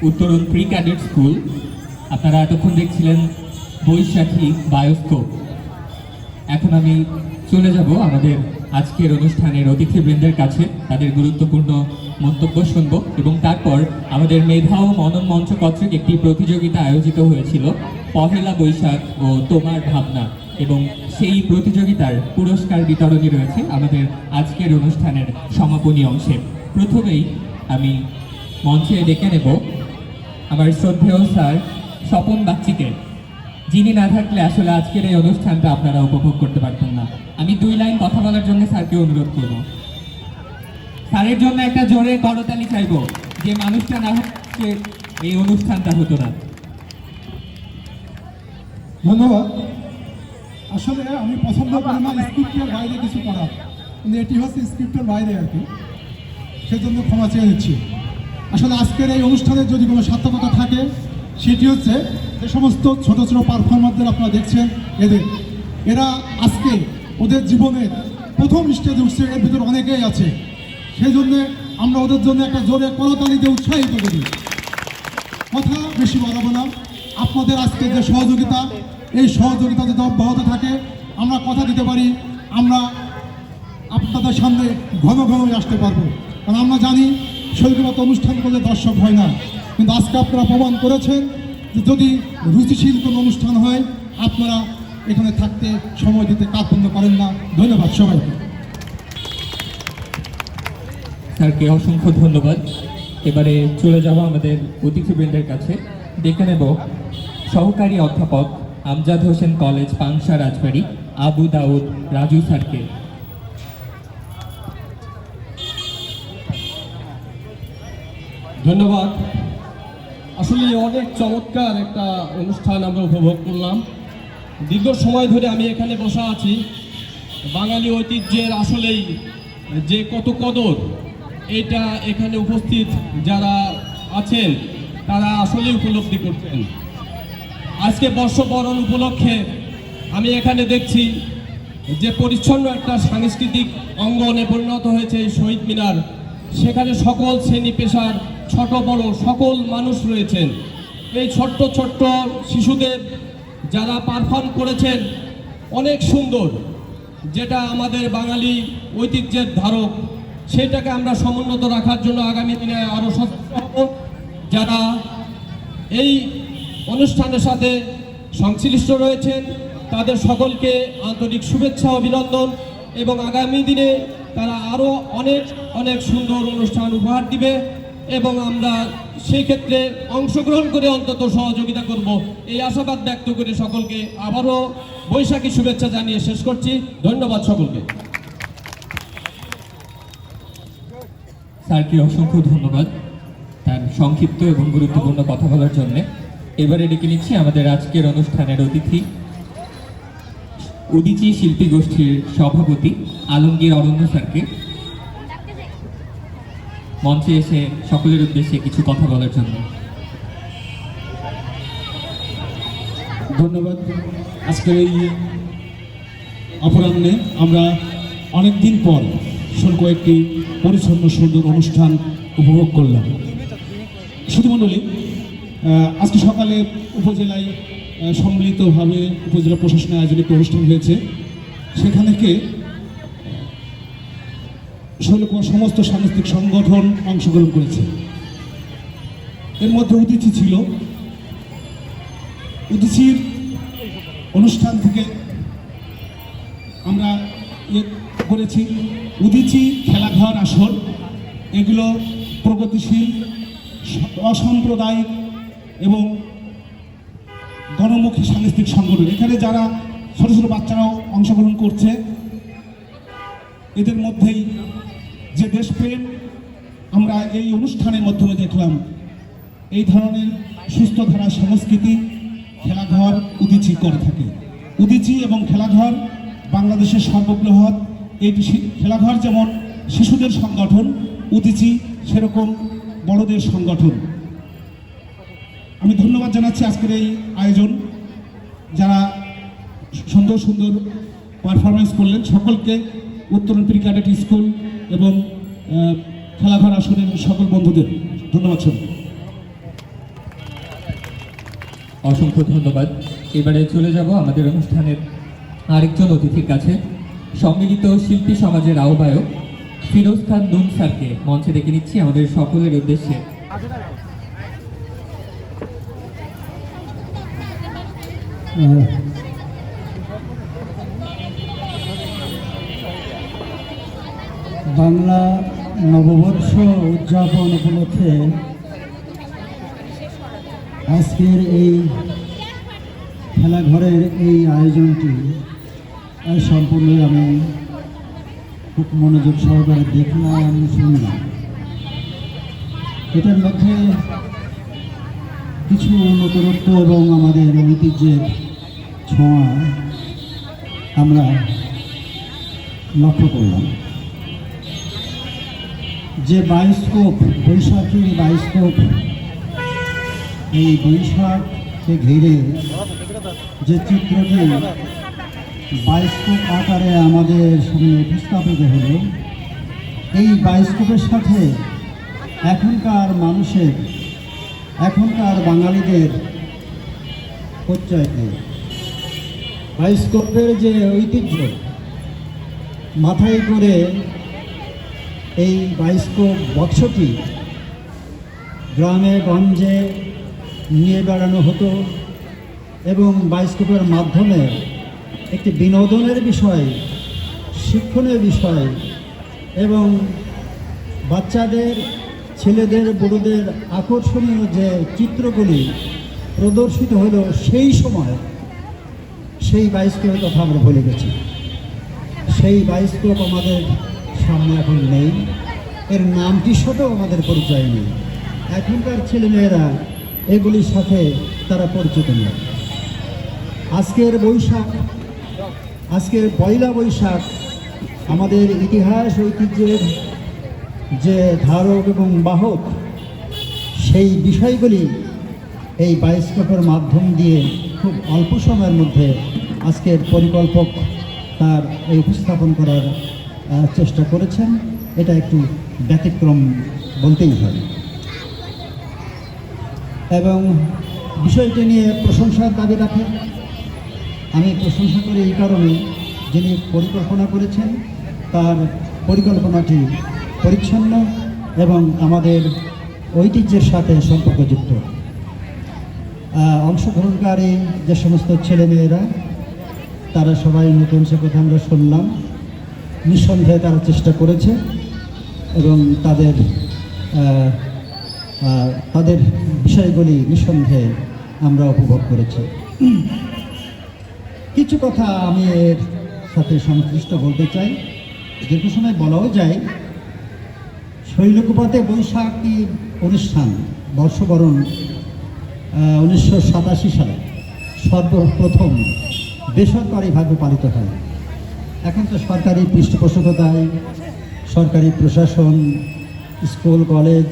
উত্তরণ pre cadet school. আপনারা এতক্ষণ দেখছিলেন বৈশাখী বায়োস্কোপ। এখন আমি চলে যাব আমাদের আজকের অনুষ্ঠানের অতিথিবৃন্দের কাছে, তাদের গুরুত্বপূর্ণ মন্তব্য শুনব এবং তারপর আমাদের মেধা ও মনন মঞ্চ কর্তৃক একটি প্রতিযোগিতা আয়োজিত হয়েছিল পহেলা বৈশাখ ও তোমার ভাবনা, এবং সেই প্রতিযোগিতার পুরস্কার বিতরণী রয়েছে আমাদের আজকের অনুষ্ঠানের সমাপনী অংশে। প্রথমেই আমি মঞ্চে ডেকে নেব আমার শ্রদ্ধেয় স্যার স্বপন বাগচিকে, যিনি না থাকলে আসলে আজকের এই অনুষ্ঠানটা আপনারা উপভোগ করতে পারতেন না। আমি 2 লাইন কথা বলার জন্য স্যারকে অনুরোধ করব। স্যারের জন্য একটা জোরে করতালি চাইব, যে মানুষটা না হচ্ছে এই অনুষ্ঠানটা হতো না। ধন্যবাদ। আসলে আমি পছন্দ করি না স্ক্রিপ্টের বাইরে কিছু করা, কিন্তু এটি হচ্ছে স্ক্রিপ্টের বাইরে আর কি, সেজন্য ক্ষমা চেয়ে নিচ্ছি। আসলে আজকের এই অনুষ্ঠানের যদি কোনো সার্থকতা থাকে সেটি হচ্ছে যে সমস্ত ছোট ছোট পারফর্মারদের আপনারা দেখছেন, এরা আজকে ওদের জীবনের প্রথম স্টেজে উঠছে, এর ভিতরে অনেকেই আছে, সেই জন্যে আমরা ওদের জন্য একটা জোরে করতালি দিয়ে উৎসাহিত করি। কথা বেশি বাড়াবো না। আপনাদের আজকে যে সহযোগিতা, এই সহযোগিতা যদি অব্যাহত থাকে, আমরা কথা দিতে পারি আমরা আপনাদের সামনে ঘন ঘনই আসতে পারবো। কারণ আমরা জানি শৈলকুপাত অনুষ্ঠান করলে দর্শক হয় না, কিন্তু আজকে আপনারা প্রমাণ করেছেন যে যদি রুচিশীল কোনো অনুষ্ঠান হয় আপনারা এখানে থাকতে সময় দিতে কার্পণ্য করেন না। ধন্যবাদ সবাইকে। স্যারকে অসংখ্য ধন্যবাদ। এবারে চলে যাব আমাদের অতিথিবৃন্দের কাছে। ডেকে নেব সহকারী অধ্যাপক আমজাদ হোসেন কলেজ, পাংশা, রাজবাড়ী, আবু দাউদ রাজু স্যারকে। ধন্যবাদ। আসলে অনেক চমৎকার একটা অনুষ্ঠান আমরা উপভোগ করলাম। দীর্ঘ সময় ধরে আমি এখানে বসা আছি। বাঙালি ঐতিহ্যের আসলেই যে কত কদর, এটা এখানে উপস্থিত যারা আছেন তারা আসলেই উপলব্ধি করছেন। আজকে বর্ষবরণ উপলক্ষে আমি এখানে দেখছি যে পরিচ্ছন্ন একটা সাংস্কৃতিক অঙ্গনে পরিণত হয়েছে এই শহীদ মিনার। সেখানে সকল শ্রেণী পেশার ছোট বড় সকল মানুষ রয়েছেন। এই ছোট্ট ছোট্ট শিশুদের যারা পারফর্ম করেছেন অনেক সুন্দর, যেটা আমাদের বাঙালি ঐতিহ্যের ধারক, সেটাকে আমরা সমুন্নত রাখার জন্য আগামী দিনে আরও সচেতন হব। যারা এই অনুষ্ঠানের সাথে সংশ্লিষ্ট রয়েছেন তাদের সকলকে আন্তরিক শুভেচ্ছা অভিনন্দন, এবং আগামী দিনে তারা আরও অনেক অনেক সুন্দর অনুষ্ঠান উপহার দিবে এবং আমরা সেই ক্ষেত্রে অংশগ্রহণ করে অন্তত সহযোগিতা করব, এই আশাবাদ ব্যক্ত করে সকলকে আবারও বৈশাখী শুভেচ্ছা জানিয়ে শেষ করছি। ধন্যবাদ সকলকে। স্যারকে অসংখ্য ধন্যবাদ তার সংক্ষিপ্ত এবং গুরুত্বপূর্ণ কথা বলার জন্য। এবারে ডেকে নিচ্ছি আমাদের আজকের অনুষ্ঠানের অতিথি, উদীচী শিল্পী গোষ্ঠীর সভাপতি আলমগীর অরণ্য স্যারকে, মঞ্চে এসে সকলের উদ্দেশ্যে কিছু কথা বলার জন্য। ধন্যবাদ। আজকের এই অপরাহ্নে আমরা অনেক দিন পর শুল্ক একটি পরিচ্ছন্ন সুন্দর অনুষ্ঠান উপভোগ করলাম। সুধীমণ্ডলী, আজকে সকালে উপজেলায় সম্মিলিতভাবে উপজেলা প্রশাসনের আয়োজনে একটি অনুষ্ঠান হয়েছে। সেখানে শৈলকুপার সমস্ত সাংস্কৃতিক সংগঠন অংশগ্রহণ করেছে। এর মধ্যে উদীচী ছিল। উদীচীর অনুষ্ঠান থেকে আমরা করেছি উদীচী খেলাঘর আসর। এগুলো প্রগতিশীল, অসাম্প্রদায়িক এবং গণমুখী সাংস্কৃতিক সংগঠন। এখানে যারা ছোটো ছোটো বাচ্চারাও অংশগ্রহণ করছে, এদের মধ্যেই যে দেশপ্রেম আমরা এই অনুষ্ঠানের মাধ্যমে দেখলাম। এই ধরনের সুস্থ ধারা সংস্কৃতি খেলাঘর উদীচী করে থাকে। উদীচী এবং খেলাঘর বাংলাদেশের সর্ববৃহৎ এটি খেলাঘর যেমন শিশুদের সংগঠন, উদীচী সেরকম বড়দের সংগঠন। আমি ধন্যবাদ জানাচ্ছি আজকের এই আয়োজন, যারা সুন্দর সুন্দর পারফরমেন্স করলেন সকলকে, উত্তরণ প্রি ক্যাডেট স্কুল এবং খেলাঘর আসনের সকল বন্ধুদের ধন্যবাদ। অসংখ্য ধন্যবাদ। এবারে চলে যাব আমাদের অনুষ্ঠানের আরেকজন অতিথির কাছে। সম্মিলিত শিল্পী সমাজের আহ্বায়ক ফিরোজ খান নুন স্যারকে মঞ্চে ডেকে নিচ্ছি আমাদের সকলের উদ্দেশ্যে। বাংলা নববর্ষ উদযাপন উপলক্ষে আজকের এই খেলাঘরের এই আয়োজনটি সম্পূর্ণ আমি খুব মনোযোগ সহকারে দেখলাম, শুনলাম। এটার মধ্যে কিছু নতুনত্ব এবং আমাদের ঐতিহ্যের ছোঁয়া আমরা লক্ষ্য করলাম। যে বায়োস্কোপ, বৈশাখী বায়োস্কোপ, এই বৈশাখকে ঘিরে যে চিত্রটি বায়োস্কোপ আকারে আমাদের সামনে উপস্থাপিত হলো, এই বায়োস্কোপের সাথে এখনকার মানুষের, এখনকার বাঙালিদের পরিচয় নেই। বায়োস্কোপের যে ঐতিহ্য মাথায় করে এই বায়োস্কোপ বক্সটি গ্রামে গঞ্জে নিয়ে বেড়ানো হতো এবং বায়োস্কোপের মাধ্যমে একটি বিনোদনের বিষয়, শিক্ষণীয় বিষয় এবং বাচ্চাদের, ছেলেদের, বড়দের আকর্ষণীয় যে চিত্রগুলি প্রদর্শিত হলো সেই সময়, সেই বায়োস্কোপের কথা আমরা ভুলে গেছি। সেই বায়োস্কোপ আমাদের সামনে এখন নেই, এর নামটি সাথেও আমাদের পরিচয় নেই। এখনকার ছেলেমেয়েরা এগুলির সাথে তারা পরিচিত নয়। আজকের বৈশাখ, আজকের পয়লা বৈশাখ আমাদের ইতিহাস ঐতিহ্যের যে ধারক এবং বাহক, সেই বিষয়গুলি এই বায়োস্কোপের মাধ্যম দিয়ে খুব অল্প সময়ের মধ্যে আজকের পরিকল্পক তার এই উপস্থাপন করার চেষ্টা করেছেন। এটা একটু ব্যতিক্রম বলতেই হয় এবং বিষয়টি নিয়ে প্রশংসার দাবি রাখে। আমি প্রশংসা করি এই কারণে, যিনি পরিকল্পনা করেছেন তার পরিকল্পনাটি পরিচ্ছন্ন এবং আমাদের ঐতিহ্যের সাথে সম্পর্কযুক্ত। অংশগ্রহণকারী যে সমস্ত ছেলেমেয়েরা, তারা সবাই নতুন, সে কথা আমরা শুনলাম। নিঃসন্দেহে তারা চেষ্টা করেছে এবং তাদের তাদের বিষয়গুলি নিঃসন্দেহে আমরা উপভোগ করেছি। কিছু কথা আমি এর সাথে সংশ্লিষ্ট বলতে চাই। দীর্ঘ সময় বলাও যায়, শৈলকুপাতে বৈশাখী অনুষ্ঠান বর্ষবরণ 1987 সালে সর্বপ্রথম বেসরকারিভাবে পালিত হয়। এখন তো সরকারি পৃষ্ঠপোষকতায় সরকারি প্রশাসন, স্কুল, কলেজ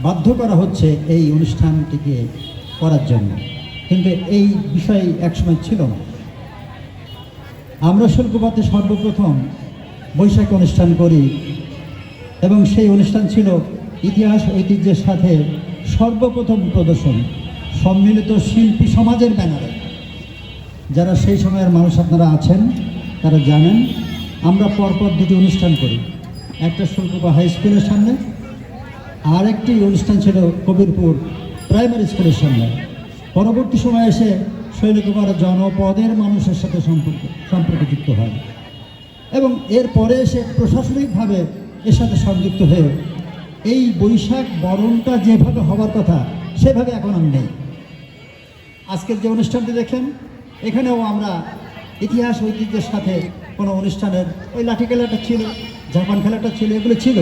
বাধ্য করা হচ্ছে এই অনুষ্ঠানটিকে করার জন্য, কিন্তু এই বিষয় একসময় ছিল না। আমরা শৈলকুপাতে সর্বপ্রথম বৈশাখী অনুষ্ঠান করি এবং সেই অনুষ্ঠান ছিল ইতিহাস ঐতিহ্যের সাথে সর্বপ্রথম প্রদর্শন সম্মিলিত শিল্পী সমাজের ব্যানারে। যারা সেই সময়ের মানুষ আপনারা আছেন তারা জানেন, আমরা পরপর দুটি অনুষ্ঠান করি। একটা শৈলকুপা হাই স্কুলের সামনে, আর একটি অনুষ্ঠান ছিল কবিরপুর প্রাইমারি স্কুলের সামনে। পরবর্তী সময়ে এসে শৈলকুপার জনপদের মানুষের সাথে সম্পর্কযুক্ত হয় এবং এরপরে এসে প্রশাসনিকভাবে এর সাথে সংযুক্ত হয়ে এই বৈশাখ বরণটা যেভাবে হবার কথা সেভাবে এখন আমি নেই। আজকের যে অনুষ্ঠানটি দেখেন, এখানেও আমরা ইতিহাস ঐতিহ্যের সাথে কোনো অনুষ্ঠানের ওই লাঠি খেলাটা ছিল, জাপান খেলাটা ছিল, এগুলো ছিল,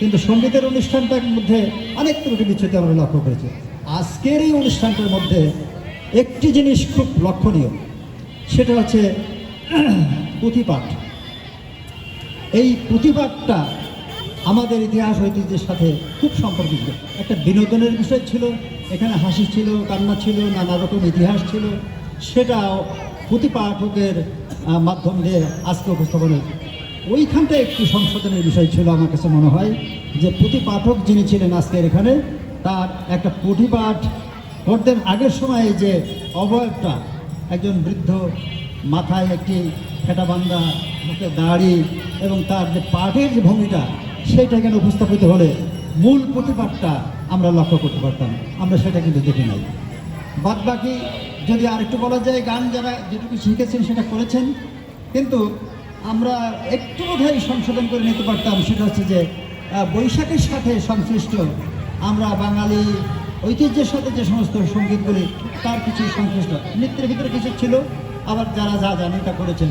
কিন্তু সঙ্গীতের অনুষ্ঠানটার মধ্যে অনেক ত্রুটি বিচ্ছুতি আমরা লক্ষ্য করেছি। আজকের এই অনুষ্ঠানটার মধ্যে একটি জিনিস খুব লক্ষণীয়, সেটা হচ্ছে পুঁথিপাঠ। এই পুঁথিপাঠটা আমাদের ইতিহাস ঐতিহ্যের সাথে খুব সম্পর্কিত। একটা বিনোদনের বিষয় ছিল, এখানে হাসি ছিল, কান্না ছিল, নানা রকম ইতিহাস ছিল, সেটাও পুঁথিপাঠকের মাধ্যম দিয়ে আজকে উপস্থাপন হয়েছে। ওইখানটা একটু সংশোধনের বিষয় ছিল আমার কাছে মনে হয়, যে পুঁথিপাঠক যিনি ছিলেন আজকের এখানে, তার একটা পুঁথিপাঠ করতেন আগের সময়ে যে অবয়বটা, একজন বৃদ্ধ, মাথায় একটি ফেটা বান্ধা, মুখে দাড়ি এবং তার যে পাঠের যে ভঙ্গিটা, সেইটা এখানে উপস্থাপিত হলে মূল প্রতিপাদটা আমরা লক্ষ্য করতে পারতাম। আমরা সেটা কিন্তু দেখি নাই। বাদ বাকি যদি আরেকটু বলা যায়, গান যারা যেটুকু শিখেছেন সেটা করেছেন, কিন্তু আমরা একটু বোধহয় সংশোধন করে নিতে পারতাম। সেটা হচ্ছে যে বৈশাখের সাথে সংশ্লিষ্ট আমরা বাঙালি ঐতিহ্যের সাথে যে সমস্ত সঙ্গীতগুলি, তার কিছু সংশ্লিষ্ট নৃত্যের ভিতরে কিছু ছিল, আবার যারা যা জানেন তা করেছেন,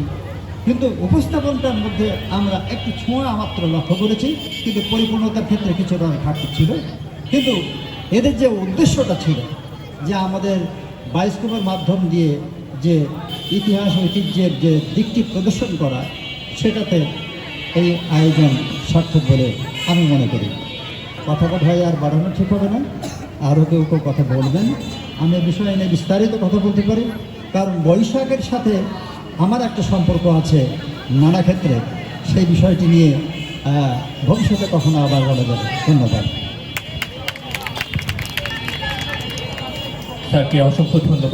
কিন্তু উপস্থাপনটার মধ্যে আমরা একটু ছোঁয়া মাত্র লক্ষ্য করেছি, কিন্তু পরিপূর্ণতার ক্ষেত্রে কিছুটা ঘাটতি ছিল। কিন্তু এদের যে উদ্দেশ্যটা ছিল যে আমাদের বায়োস্কোপের মাধ্যম দিয়ে যে ইতিহাস ঐতিহ্যের যে দিকটি প্রদর্শন করা, সেটাতে এই আয়োজন সার্থক বলে আমি মনে করি। কথা হয় আর বাড়ানো ঠিক হবে না, আরও কেউ কেউ কথা বলবেন। আমি এ বিষয়ে নিয়ে বিস্তারিত কথা বলতে পারি, কারণ বৈশাখের সাথে আমার একটা সম্পর্ক আছে নানা ক্ষেত্রে। সেই বিষয়টি নিয়ে ভবিষ্যতে কখনো আবার বলা যাবে। ধন্যবাদ। স্যারকে অসংখ্য ধন্যবাদ।